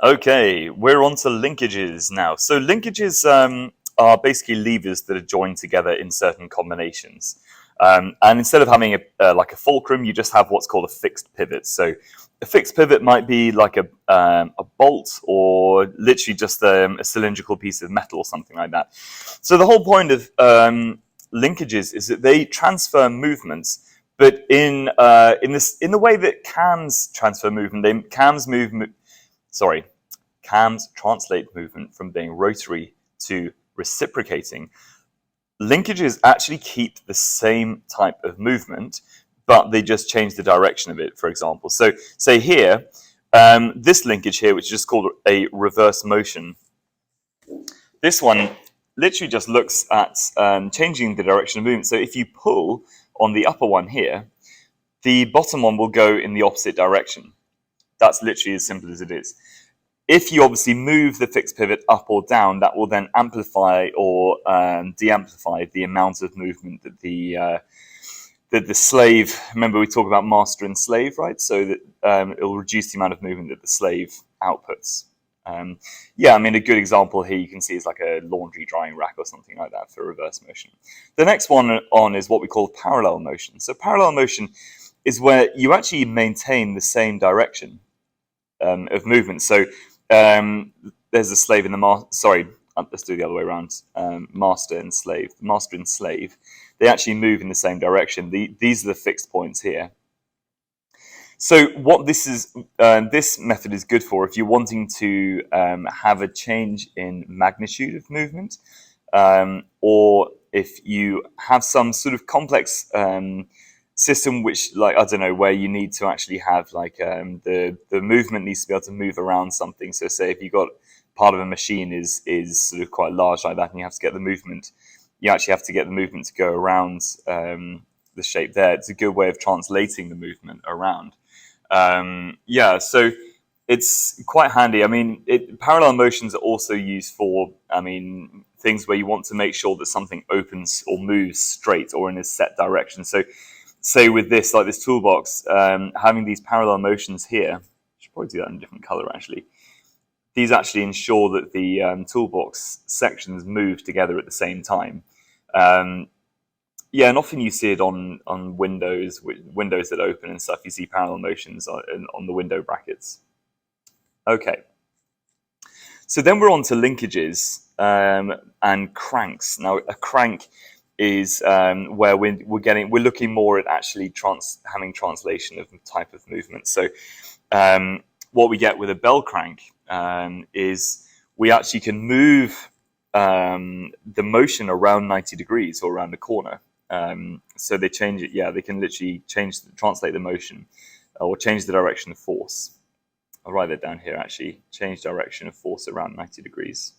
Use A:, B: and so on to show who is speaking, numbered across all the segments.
A: Okay, we're on to linkages now. So linkages are basically levers that are joined together in certain combinations. And instead of having like a fulcrum, you just have what's called a fixed pivot. So a fixed pivot might be like a bolt or literally just a cylindrical piece of metal or something like that. So the whole point of linkages is that they transfer movements, but in the way that cams transfer movement, cams translate movement from being rotary to reciprocating. Linkages actually keep the same type of movement, but they just change the direction of it, for example. So say here, this linkage here, which is just called a reverse motion, this one literally just looks at changing the direction of movement. So if you pull on the upper one here, the bottom one will go in the opposite direction. That's literally as simple as it is. If you obviously move the fixed pivot up or down, that will then amplify or de-amplify the amount of movement that the slave. Remember, we talk about master and slave, right? So that it will reduce the amount of movement that the slave outputs. Yeah, I mean, a good example here you can see is like a laundry drying rack or something like that for reverse motion. The next one on is what we call parallel motion. So parallel motion is where you actually maintain the same direction of movement. So there's a slave in the master. Sorry, let's do it the other way around. Master and slave. Master and slave. They actually move in the same direction. These are the fixed points here. So what this method is good for if you're wanting to have a change in magnitude of movement, or if you have some sort of complex system which, like, I don't know, where you need to actually have like the movement needs to be able to move around something. So say if you've got part of a machine is sort of quite large like that, and you have to get the movement, you actually have to get the movement to go around the shape there. It's a good way of translating the movement around. Yeah, so it's quite handy. I mean, parallel motions are also used for, I mean, things where you want to make sure that something opens or moves straight or in a set direction. So say with this, like this toolbox, having these parallel motions here, I should probably do that in a different color actually. These actually ensure that the toolbox sections move together at the same time. Yeah, and often you see it on windows that open and stuff. You see parallel motions on the window brackets. Okay. So then we're on to linkages and cranks. Now, a crank is where we're looking more at actually having translation of type of movement. So what we get with a bell crank is we actually can move the motion around 90 degrees or around a corner. So they change it. Yeah, they can literally translate the motion or change the direction of force. I'll write that down here actually. Change direction of force around 90 degrees.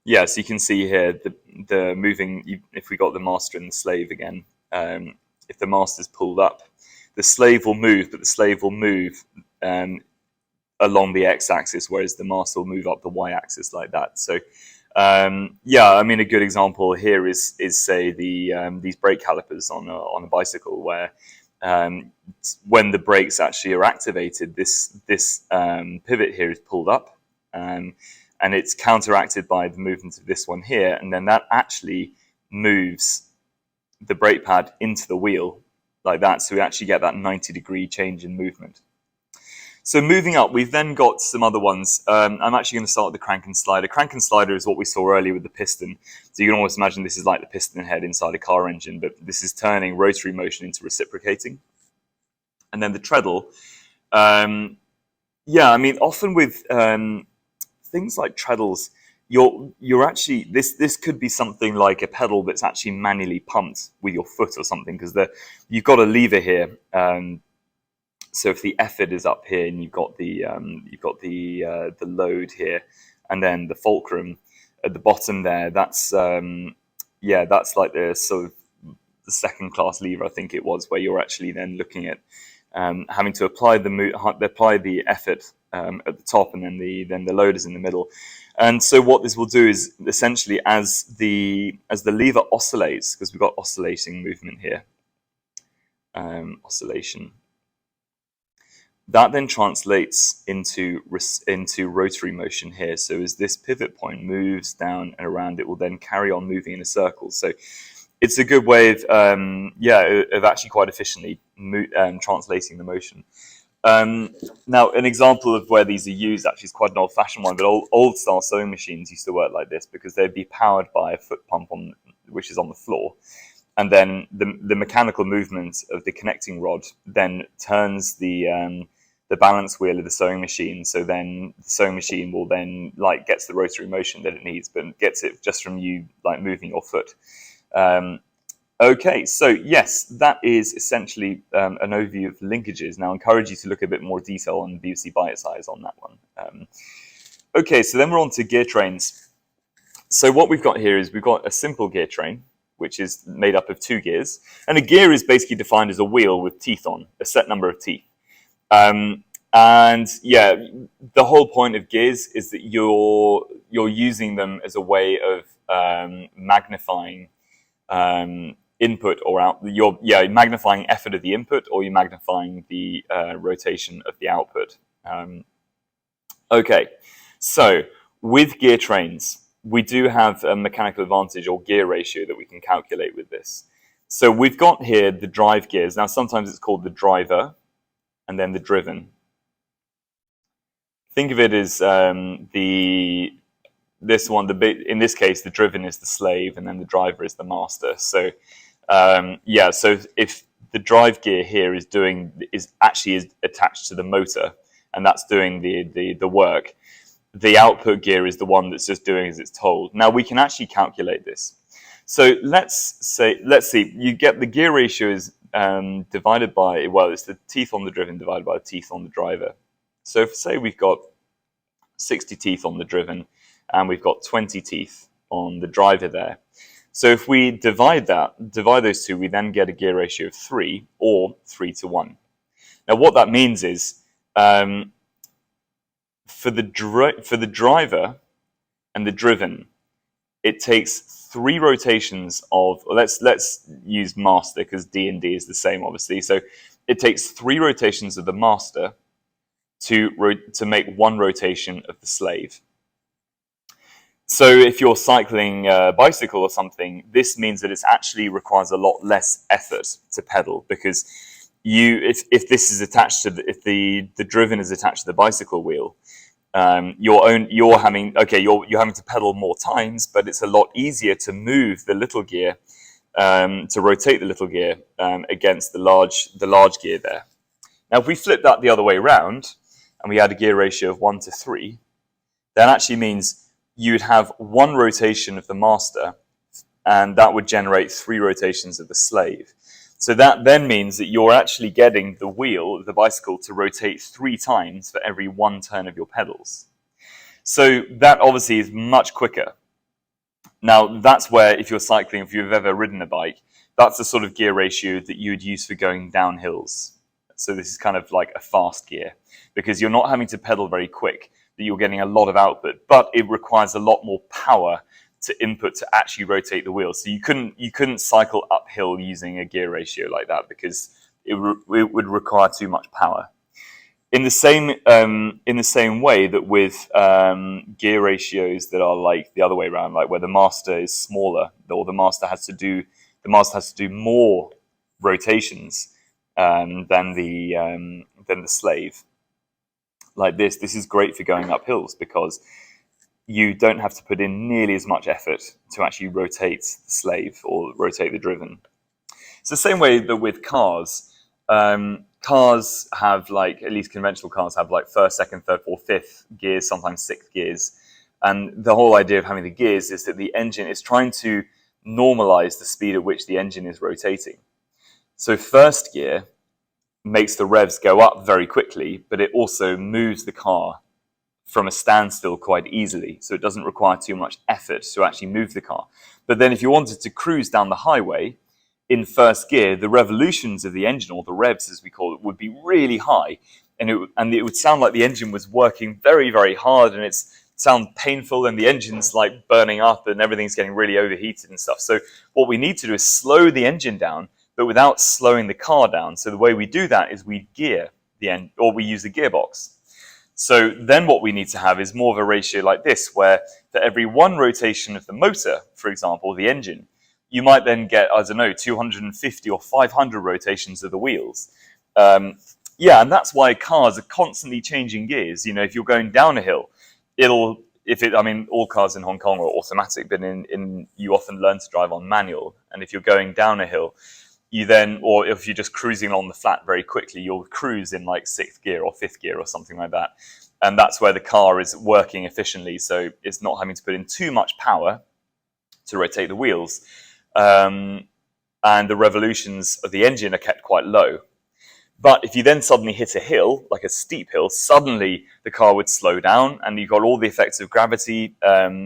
A: Yeah, so you can see here the moving, if we got the master and the slave again, if the master's pulled up, the slave will move, but the slave will move along the x-axis, whereas the master will move up the y-axis like that. So yeah, I mean, a good example here is say these brake calipers on a bicycle, where when the brakes actually are activated, this pivot here is pulled up, and it's counteracted by the movement of this one here, and then that actually moves the brake pad into the wheel like that, so we actually get that 90-degree change in movement. So moving up, we've then got some other ones. I'm actually going to start with the crank and slider. Crank and slider is what we saw earlier with the piston. So you can almost imagine this is like the piston head inside a car engine, but this is turning rotary motion into reciprocating. And then the treadle. Yeah, I mean, often with things like treadles, you're actually, this could be something like a pedal that's actually manually pumped with your foot or something, because you've got a lever here. So if the effort is up here, and you've got the load here, and then the fulcrum at the bottom there, that's yeah, that's like the sort of the second class lever, I think it was, where you're actually then looking at having to apply the effort at the top, and then the loaders in the middle. And so what this will do is essentially, as the lever oscillates, because we've got oscillating movement here, oscillation, that then translates into rotary motion here. So as this pivot point moves down and around, it will then carry on moving in a circle. So it's a good way of actually quite efficiently translating the motion. Now, an example of where these are used actually is quite an old-fashioned one, but old style sewing machines used to work like this, because they'd be powered by a foot pump which is on the floor, and then the mechanical movement of the connecting rod then turns the balance wheel of the sewing machine. So then the sewing machine will then gets the rotary motion that it needs, but gets it just from you moving your foot. Okay, so yes, that is essentially an overview of linkages. Now, I encourage you to look a bit more detail on BBC Bite Size on that one. Okay, so then we're on to gear trains. So what we've got here is we've got a simple gear train, which is made up of 2 gears. And a gear is basically defined as a wheel with teeth on, a set number of teeth. And yeah, the whole point of gears is that you're using them as a way of magnifying input or out. You're magnifying effort of the input, or you're magnifying the rotation of the output. Okay, so with gear trains, we do have a mechanical advantage or gear ratio that we can calculate with this. So we've got here the drive gears. Now, sometimes it's called the driver and then the driven. Think of it as this one. In this case, the driven is the slave, and then the driver is the master. So so if the drive gear here is actually attached to the motor, and that's doing the work, the output gear is the one that's just doing as it's told. Now, we can actually calculate this. So let's see, you get the gear ratio is divided by, well, it's the teeth on the driven divided by the teeth on the driver. So if, say, we've got 60 teeth on the driven, and we've got 20 teeth on the driver there. So if we divide those two, we then get a gear ratio of 3, or 3 to 1. Now, what that means is, for the driver and the driven, it takes 3 rotations of, let's use master, because D and D is the same, obviously. So it takes 3 rotations of the master to make 1 rotation of the slave. So if you're cycling a bicycle or something, this means that it actually requires a lot less effort to pedal, because if this is attached to if the driven is attached to the bicycle wheel, you're having to pedal more times, but it's a lot easier to move the little gear, to rotate the little gear against the large gear there. Now, if we flip that the other way around and we add a gear ratio of 1 to 3, that actually means you would have 1 rotation of the master, and that would generate 3 rotations of the slave. So that then means that you're actually getting the wheel of the bicycle to rotate 3 times for every 1 turn of your pedals. So that obviously is much quicker. Now, that's where, if you're cycling, if you've ever ridden a bike, that's the sort of gear ratio that you would use for going down hills. So this is kind of like a fast gear, because you're not having to pedal very quick, that you're getting a lot of output, but it requires a lot more power to input to actually rotate the wheel. So you couldn't cycle uphill using a gear ratio like that, because it would require too much power. In the same way that with gear ratios that are like the other way around, like where the master is smaller, or the master has to do more rotations than the slave. Like this is great for going up hills, because you don't have to put in nearly as much effort to actually rotate the slave or rotate the driven. It's the same way that with cars. Cars have, like, at least conventional cars have, like, 1st, 2nd, 3rd, 4th, 5th gears, sometimes 6th gears. And the whole idea of having the gears is that the engine is trying to normalize the speed at which the engine is rotating. So 1st gear makes the revs go up very quickly, but it also moves the car from a standstill quite easily. So it doesn't require too much effort to actually move the car. But then if you wanted to cruise down the highway, in first gear, the revolutions of the engine, or the revs as we call it, would be really high, and it would sound like the engine was working very, very hard, and it's sound painful, and the engine's like burning up and everything's getting really overheated and stuff. So what we need to do is slow the engine down, but without slowing the car down. So the way we do that is we gear the end, or we use the gearbox. So then what we need to have is more of a ratio like this, where for every one rotation of the motor, for example, the engine, you might then get, I don't know, 250 or 500 rotations of the wheels. Yeah, and that's why cars are constantly changing gears. You know, if you're going down a hill, I mean, all cars in Hong Kong are automatic, but you often learn to drive on manual. And if you're going down a hill, or if you're just cruising on the flat very quickly, you'll cruise in like 6th gear or 5th gear or something like that. And that's where the car is working efficiently. So it's not having to put in too much power to rotate the wheels. And the revolutions of the engine are kept quite low. But if you then suddenly hit a hill, like a steep hill, suddenly the car would slow down, and you've got all the effects of gravity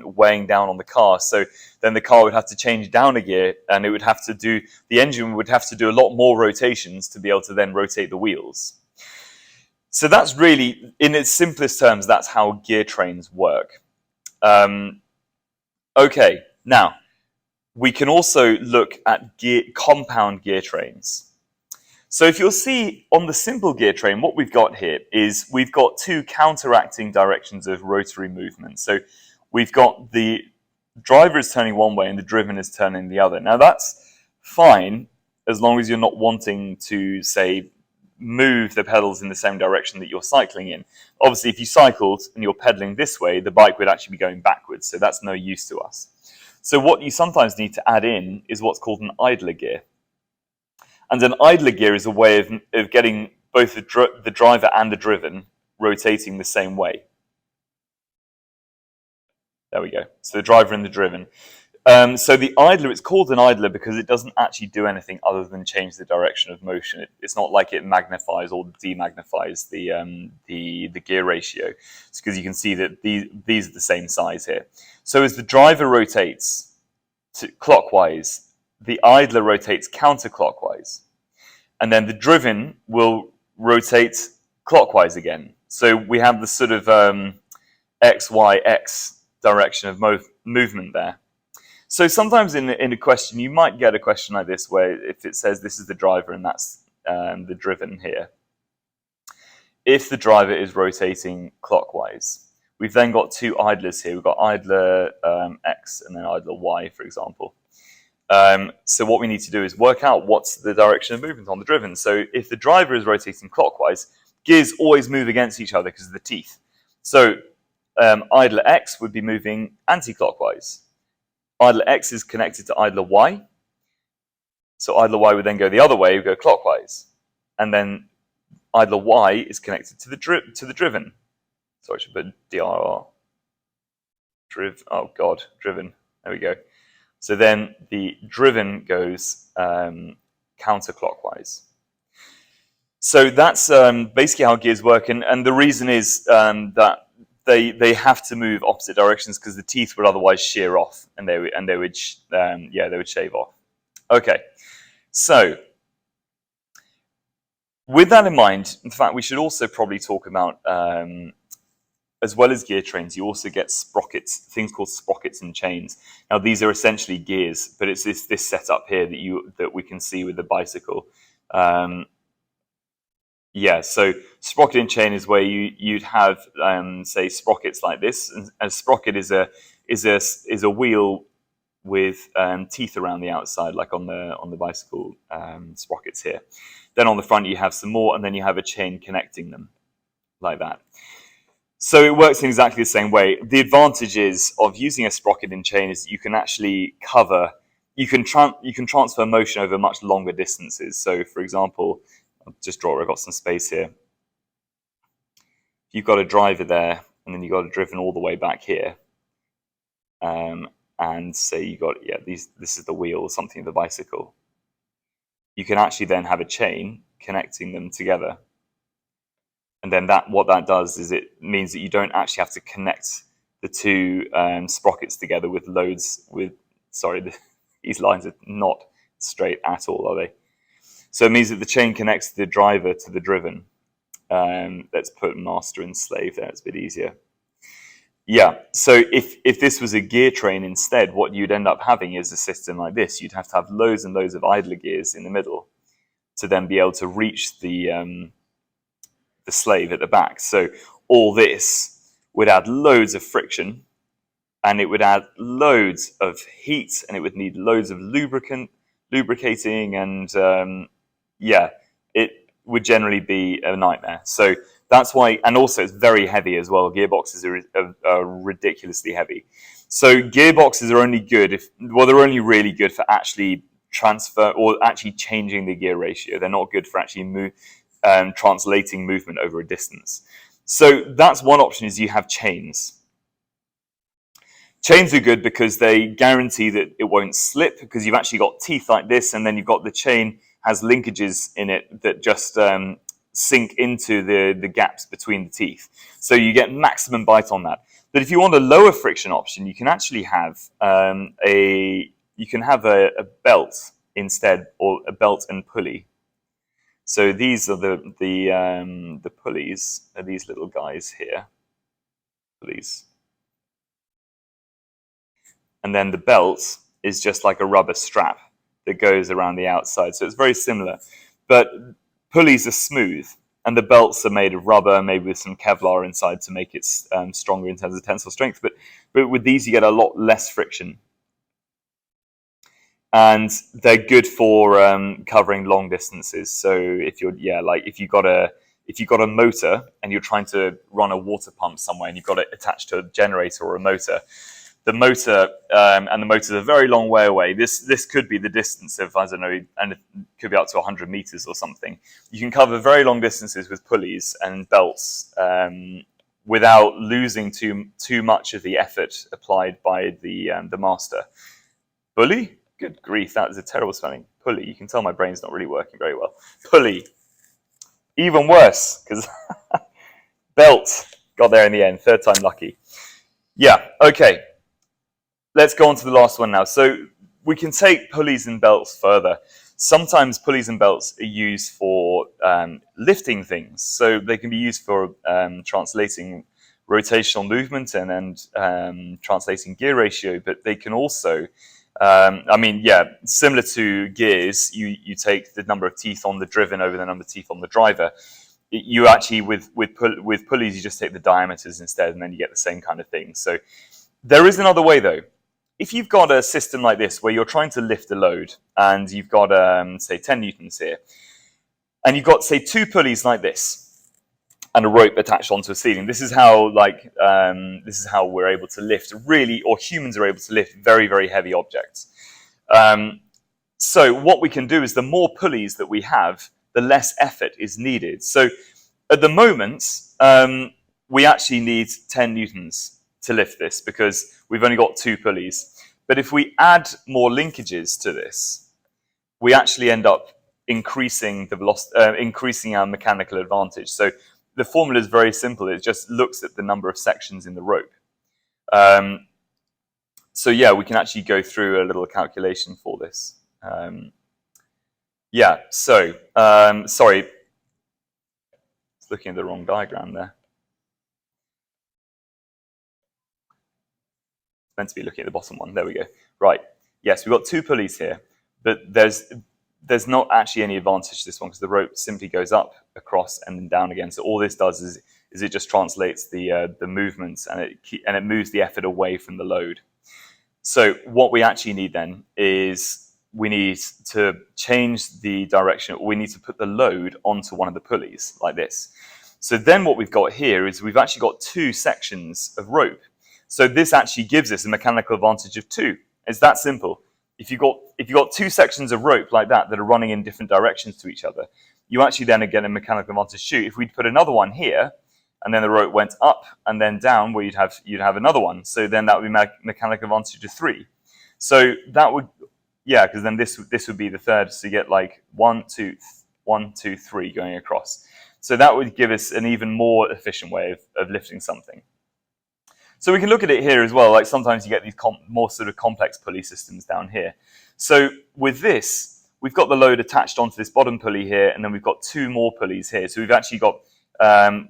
A: weighing down on the car. So then the car would have to change down a gear, and the engine would have to do a lot more rotations to be able to then rotate the wheels. So that's really, in its simplest terms, that's how gear trains work. Okay, now we can also look at compound gear trains. So if you'll see on the simple gear train, what we've got here is we've got two counteracting directions of rotary movement. So we've got the driver is turning one way and the driven is turning the other. Now that's fine as long as you're not wanting to, say, move the pedals in the same direction that you're cycling in. Obviously, if you cycled and you're pedaling this way, the bike would actually be going backwards, so that's no use to us. So what you sometimes need to add in is what's called an idler gear. And an idler gear is a way of getting both the driver and the driven rotating the same way. There we go. So the driver and the driven. So the idler, it's called an idler because it doesn't actually do anything other than change the direction of motion. It's not like it magnifies or demagnifies the gear ratio. It's because you can see that these are the same size here. So as the driver rotates clockwise, the idler rotates counterclockwise, and then the driven will rotate clockwise again. So we have the sort of X, Y, X direction of movement there. So sometimes in a question, you might get a question like this, where if it says this is the driver and that's the driven here. If the driver is rotating clockwise, we've then got two idlers here. We've got idler X and then idler Y, for example. So what we need to do is work out what's the direction of movement on the driven. So if the driver is rotating clockwise, gears always move against each other because of the teeth. So idler X would be moving anti-clockwise. Idler X is connected to idler Y. So idler Y would then go the other way, would go clockwise. And then idler Y is connected to the driven. Sorry, I should put DRR. Driven. There we go. So then the driven goes counterclockwise. So that's basically how gears work, and the reason is that they have to move opposite directions because the teeth would otherwise shear off, and they would shave off. Okay, so with that in mind, in fact, we should also probably talk about as well as gear trains, you also get sprockets, things called sprockets and chains. Now, these are essentially gears, but it's this setup here that we can see with the bicycle. So sprocket and chain is where you'd have say sprockets like this, and a sprocket is a wheel with teeth around the outside, like on the bicycle sprockets here. Then on the front you have some more, and then you have a chain connecting them like that. So it works in exactly the same way. The advantages of using a sprocket and chain is that you can actually you can transfer motion over much longer distances. So for example, I'll just draw, I've got some space here. You've got a driver there, and then you've got a driven all the way back here. And say you got, this is the wheel or something of the bicycle. You can actually then have a chain connecting them together. And then what that does is it means that you don't actually have to connect the two sprockets together with these lines are not straight at all, are they? So it means that the chain connects the driver to the driven. Let's put master and slave there, it's a bit easier. Yeah, so if this was a gear train instead, what you'd end up having is a system like this. You'd have to have loads and loads of idler gears in the middle to then be able to reach the slave at the back. So all this would add loads of friction, and it would add loads of heat, and it would need loads of lubricating, and yeah, it would generally be a nightmare. So that's why, and also it's very heavy as well. Gearboxes are ridiculously heavy. So gearboxes are only good they're only really good for actually transfer or actually changing the gear ratio. They're not good for actually translating movement over a distance. So that's one option, is you have chains. Chains are good because they guarantee that it won't slip, because you've actually got teeth like this, and then you've got the chain has linkages in it that just sink into the gaps between the teeth. So you get maximum bite on that. But if you want a lower friction option, you can actually have a belt instead, or a belt and pulley. So these are the pulleys, are these little guys here, pulleys. And then the belt is just like a rubber strap that goes around the outside. So it's very similar. But pulleys are smooth, and the belts are made of rubber, maybe with some Kevlar inside to make it stronger in terms of tensile strength. But with these, you get a lot less friction. And they're good for covering long distances. So if you've got a motor and you're trying to run a water pump somewhere, and you've got it attached to a generator or a motor, the motor and the motor's a very long way away. This could be the distance of, I don't know, and it could be up to 100 meters or something. You can cover very long distances with pulleys and belts without losing too much of the effort applied by the master. Pulley? Good grief, that is a terrible spelling. Pulley. You can tell my brain's not really working very well. Pulley. Even worse, because belt. Got there in the end. Third time lucky. Yeah, okay. Let's go on to the last one now. So we can take pulleys and belts further. Sometimes pulleys and belts are used for lifting things. So they can be used for translating rotational movement and translating gear ratio, but they can also, similar to gears, you take the number of teeth on the driven over the number of teeth on the driver. You actually, with pulleys, you just take the diameters instead, and then you get the same kind of thing. So there is another way, though. If you've got a system like this where you're trying to lift a load, and you've got, say, 10 newtons here, and you've got, say, two pulleys like this, and a rope attached onto a ceiling. This is how we're able to lift or humans are able to lift very, very heavy objects. So what we can do is, the more pulleys that we have, the less effort is needed. So at the moment, we actually need 10 newtons to lift this, because we've only got two pulleys. But if we add more linkages to this, we actually end up increasing the velocity, increasing our mechanical advantage. So the formula is very simple. It just looks at the number of sections in the rope. So yeah, we can actually go through a little calculation for this. Sorry, looking at the wrong diagram there. Meant to be looking at the bottom one. There we go. Right. Yes, we've got two pulleys here, but there's not actually any advantage to this one, because the rope simply goes up, across, and then down again. So all this does is it just translates the movements, and it moves the effort away from the load. So what we actually need then is we need to change the direction. We need to put the load onto one of the pulleys like this. So then what we've got here is we've actually got two sections of rope. So this actually gives us a mechanical advantage of 2. It's that simple. If you've got two sections of rope like that are running in different directions to each other, you actually then get a mechanical advantage 2. If we put another one here, and then the rope went up and then down, where you'd have another one. So then that would be mechanical advantage of 3. So that would, because then this would be the third. So you get like 1, 2, 1, 2, 3 going across. So that would give us an even more efficient way of lifting something. So we can look at it here as well. Like sometimes you get these more sort of complex pulley systems down here. So with this, we've got the load attached onto this bottom pulley here, and then we've got 2 more pulleys here. So we've actually got,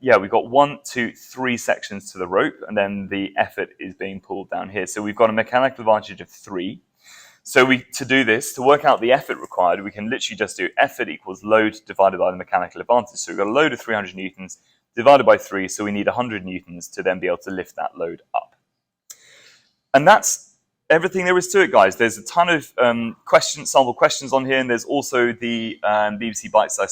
A: we've got 1, 2, 3 sections to the rope, and then the effort is being pulled down here. So we've got a mechanical advantage of 3. So to do this, to work out the effort required, we can literally just do effort equals load divided by the mechanical advantage. So we've got a load of 300 newtons divided by 3, so we need 100 newtons to then be able to lift that load up. And that's everything there is to it, guys. There's a ton of sample questions on here, and there's also the BBC Bite Size